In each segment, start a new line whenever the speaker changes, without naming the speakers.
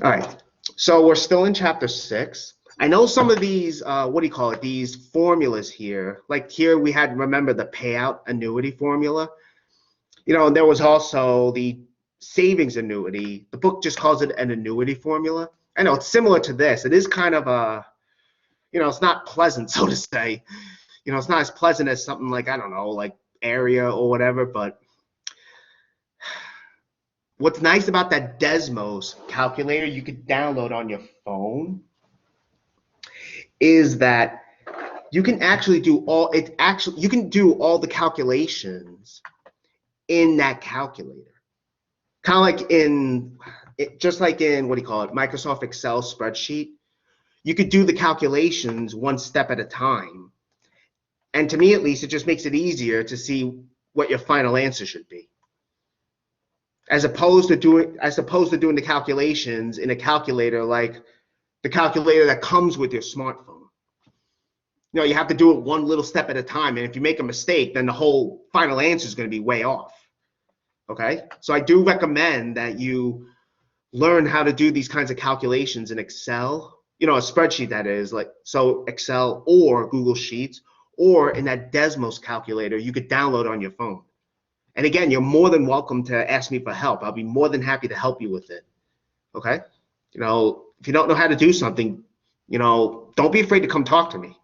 All right, so we're still in chapter 6. I know some of these, what do you call it, these formulas here, like here we had, remember the payout annuity formula? You know, and there was also the savings annuity. The book just calls it an annuity formula. I know it's similar to this. It is kind of a, you know, it's not pleasant, so to say. You know, it's not as pleasant as something like, I don't know, like area or whatever, but what's nice about that Desmos calculator you could download on your phone is that you can actually do all you can do all the calculations in that calculator. Kind of like in just like in what do you call it, Microsoft Excel spreadsheet. You could do the calculations one step at a time. And to me at least, it just makes it easier to see what your final answer should be. As opposed to doing the calculations in a calculator like the calculator that comes with your smartphone. You know, you have to do it one little step at a time, and if you make a mistake, then the whole final answer is going to be way off. Okay, so I do recommend that you learn how to do these kinds of calculations in Excel. You know, a spreadsheet that is, like, so Excel or Google Sheets, or in that Desmos calculator you could download on your phone. And again, you're more than welcome to ask me for help. I'll be more than happy to help you with it. Okay, you know, if you don't know how to do something, you know, don't be afraid to come talk to me.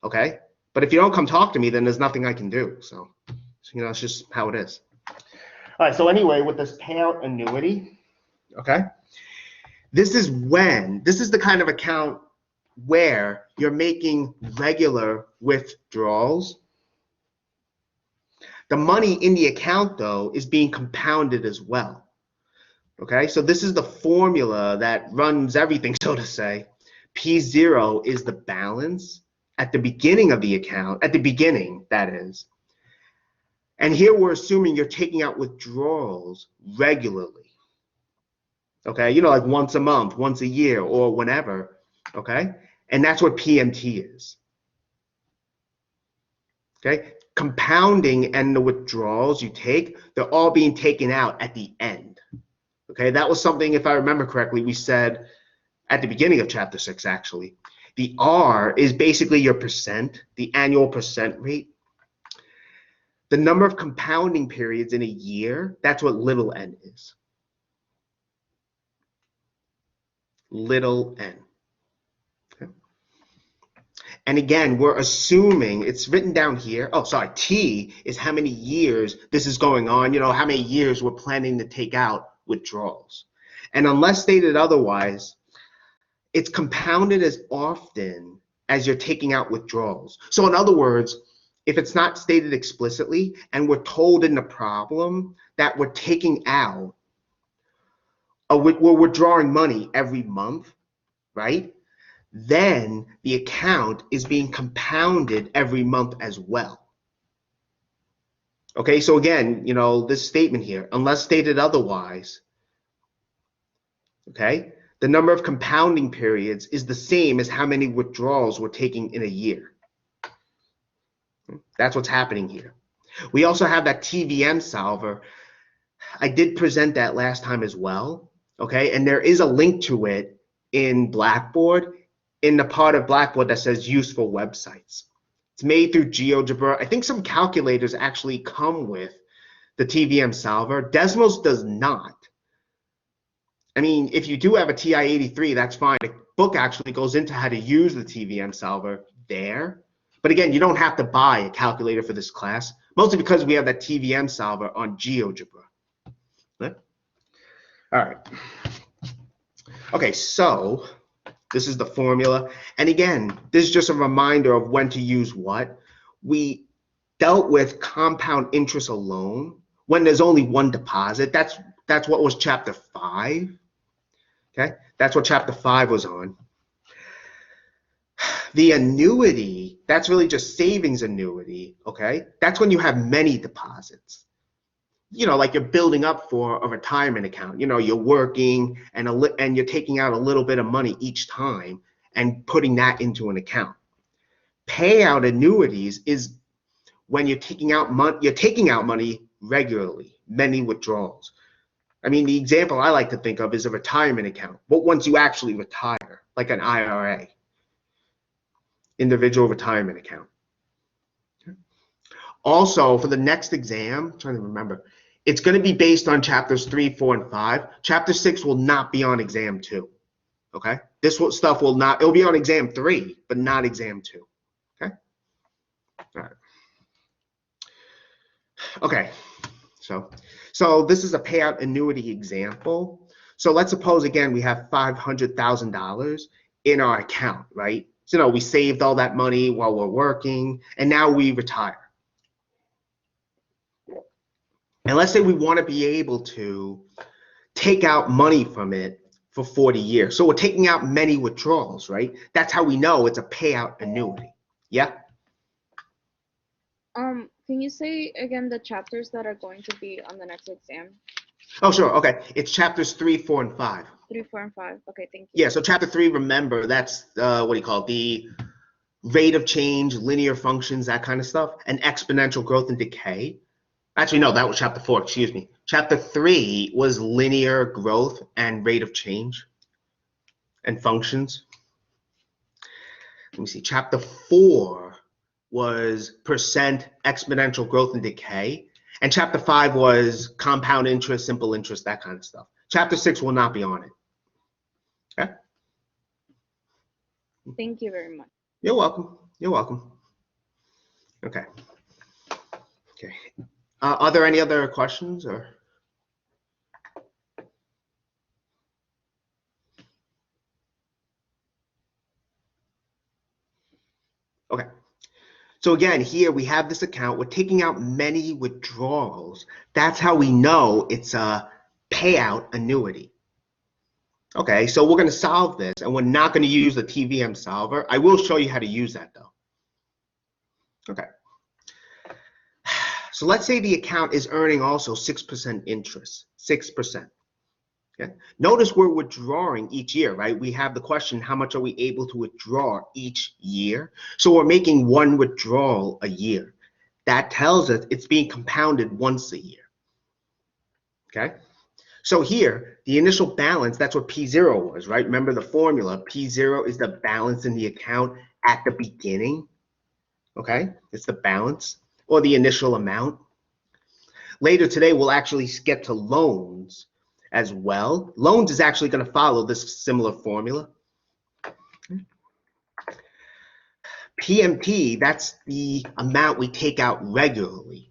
Okay, but if you don't come talk to me, then there's nothing I can do. So you know, it's just how it is. All right, so anyway, with this payout annuity, okay, this is the kind of account where you're making regular withdrawals. The money in the account, though, is being compounded as well. Okay, so this is the formula that runs everything, so to say. P0 is the balance at the beginning of the account, at the beginning, that is. And here we're assuming you're taking out withdrawals regularly. Okay, you know, like once a month, once a year, or whenever. Okay, and that's what PMT is. Okay, compounding and the withdrawals you take, they're all being taken out at the end. Okay, that was something, if I remember correctly, we said at the beginning of chapter 6, actually. The R is basically your percent, the annual percent rate. The number of compounding periods in a year, that's what little n is. Little n. Okay. And again, we're assuming, it's written down here, oh, sorry, T is how many years this is going on, you know, how many years we're planning to take out withdrawals. And unless stated otherwise, it's compounded as often as you're taking out withdrawals. So in other words, if it's not stated explicitly and we're told in the problem that we're taking out, we're withdrawing money every month, right? Then the account is being compounded every month as well. Okay, so again, you know, this statement here, unless stated otherwise, okay, the number of compounding periods is the same as how many withdrawals we're taking in a year. That's what's happening here. We also have that TVM solver. I did present that last time as well, okay? And there is a link to it in Blackboard, in the part of Blackboard that says useful websites. It's made through GeoGebra. I think some calculators actually come with the TVM solver. Desmos does not. I mean, if you do have a TI-83, that's fine. The book actually goes into how to use the TVM solver there. But again, you don't have to buy a calculator for this class, mostly because we have that TVM solver on GeoGebra. Okay? All right. Okay, so this is the formula. And again, this is just a reminder of when to use what. We dealt with compound interest alone when there's only one deposit. That's what was chapter 5. Okay, that's what chapter 5 was on. The annuity, that's really just savings annuity, okay? That's when you have many deposits. You know, like you're building up for a retirement account. You know, you're working and you're taking out a little bit of money each time and putting that into an account. Payout annuities is when you're taking out money regularly, many withdrawals. I mean, the example I like to think of is a retirement account, but once you actually retire, like an IRA, individual retirement account. Also, for the next exam, I'm trying to remember, it's going to be based on chapters 3, 4, and 5. Chapter 6 will not be on exam 2. Okay? Stuff will not, it'll be on exam 3, but not exam 2. Okay? All right. Okay. So this is a payout annuity example. So let's suppose, again, we have $500,000 in our account, right? So, we saved all that money while we're working, and now we retire. And let's say we want to be able to take out money from it for 40 years. So we're taking out many withdrawals, right? That's how we know it's a payout annuity. Yeah?
Can you say again the chapters that are going to be on the next exam?
Oh, sure. Okay. It's chapters 3, 4, and 5.
3, 4, and 5. Okay, thank you.
Yeah, so chapter 3, remember, that's, what do you call it? The rate of change, linear functions, that kind of stuff, and exponential growth and decay. Actually, no, that was chapter 4, excuse me. Chapter 3 was linear growth and rate of change and functions. Let me see. Chapter 4 was percent, exponential growth and decay. And chapter 5 was compound interest, simple interest, that kind of stuff. Chapter 6 will not be on it. Okay?
Thank you very much.
You're welcome. You're welcome. Okay. Okay. Are there any other questions or? Okay. So again, here we have this account. We're taking out many withdrawals. That's how we know it's a payout annuity. Okay, so we're going to solve this, and we're not going to use the Tvm Solver. I will show you how to use that, though. Okay. So let's say the account is earning also 6% interest, 6%. Okay. Notice we're withdrawing each year, right? We have the question, how much are we able to withdraw each year? So we're making one withdrawal a year. That tells us it's being compounded once a year. Okay. So here, the initial balance, that's what P0 was, right? Remember the formula, P0 is the balance in the account at the beginning, okay? It's the balance or the initial amount. Later today, we'll actually get to loans as well. Loans is actually going to follow this similar formula. PMT, that's the amount we take out regularly.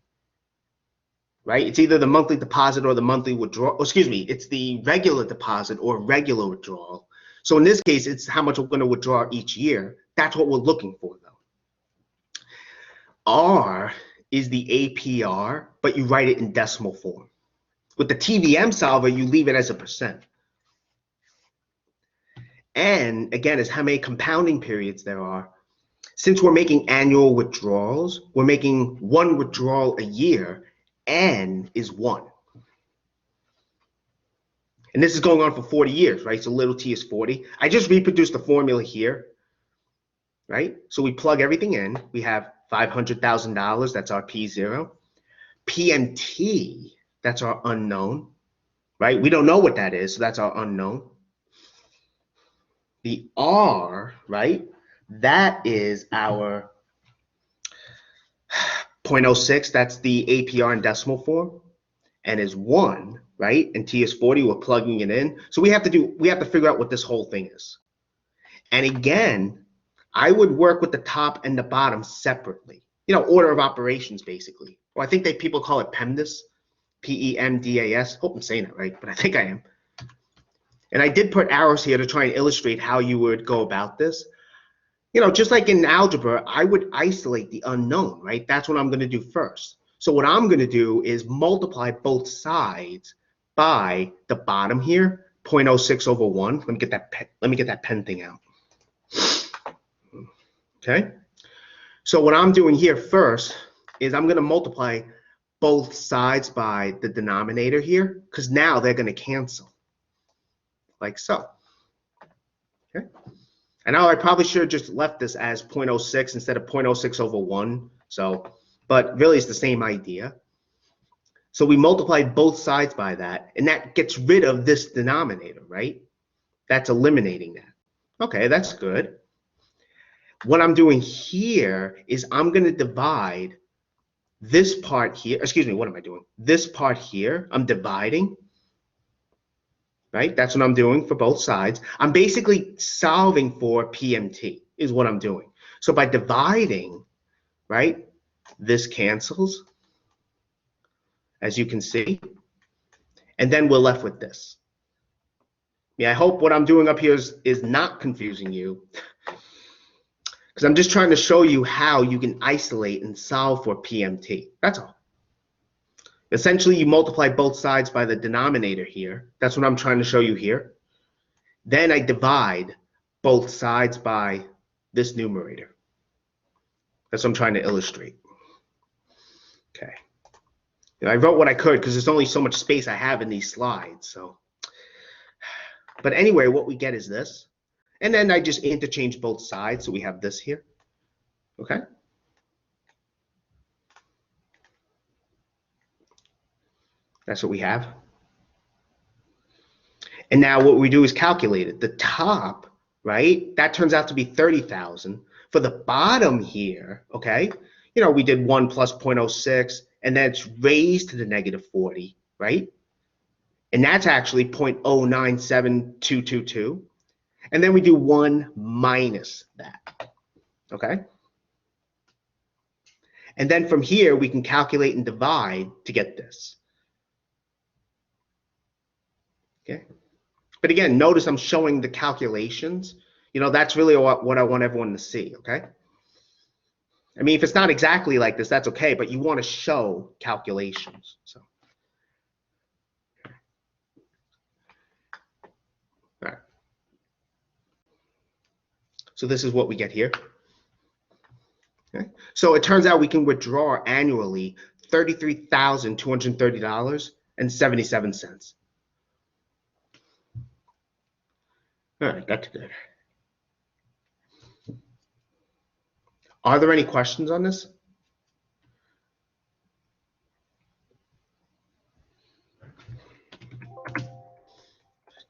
Right? It's either the monthly deposit or the monthly withdrawal. Oh, excuse me, it's the regular deposit or regular withdrawal. So in this case, it's how much we're going to withdraw each year. That's what we're looking for, though. R is the APR, but you write it in decimal form. With the TVM solver, you leave it as a percent. N, again, is how many compounding periods there are. Since we're making annual withdrawals, we're making one withdrawal a year. N is 1. And this is going on for 40 years, right? So little t is 40. I just reproduced the formula here, right? So we plug everything in. We have $500,000. That's our P0. PMT, that's our unknown, right? We don't know what that is, so that's our unknown. The R, right? That is our 0.06, that's the APR in decimal form, and is 1, right? And T is 40, we're plugging it in. So we have to figure out what this whole thing is. And again, I would work with the top and the bottom separately. Order of operations, basically. Well, I think people call it PEMDAS, P-E-M-D-A-S. Hope I'm saying it right, but I think I am. And I did put arrows here to try and illustrate how you would go about this. Just like in algebra, I would isolate the unknown, right? That's what I'm going to do first. So what I'm going to do is multiply both sides by the bottom here, 0.06 over 1. Let me get that pen thing out. Okay? So what I'm doing here first is I'm going to multiply both sides by the denominator here, because now they're going to cancel, like so. Okay? I know I probably should have just left this as 0.06 instead of 0.06 over 1. So, but really it's the same idea. So we multiply both sides by that, and that gets rid of this denominator, right? That's eliminating that. Okay, that's good. What I'm doing here is I'm going to divide this part here. Excuse me, what am I doing? This part here, I'm dividing, right? That's what I'm doing for both sides. I'm basically solving for PMT is what I'm doing. So by dividing, right, this cancels, as you can see, and then we're left with this. Yeah, I hope what I'm doing up here is not confusing you, because I'm just trying to show you how you can isolate and solve for PMT. That's all. Essentially, you multiply both sides by the denominator here. That's what I'm trying to show you here. Then I divide both sides by this numerator. That's what I'm trying to illustrate. Okay. I wrote what I could because there's only so much space I have in these slides. So, but anyway, what we get is this. And then I just interchange both sides. So we have this here. Okay. That's what we have. And now what we do is calculate it. The top, right, that turns out to be 30,000. For the bottom here, okay, you know, we did 1 plus 0.06, and then it's raised to the negative 40, right? And that's actually 0.097222. And then we do 1 minus that, okay? And then from here, we can calculate and divide to get this. Okay? But again, notice I'm showing the calculations. You know, that's really what I want everyone to see, okay? I mean, if it's not exactly like this, that's okay, but you want to show calculations. So, all right. So this is what we get here. Okay. So it turns out we can withdraw annually $33,230.77. All right, that's good. Are there any questions on this?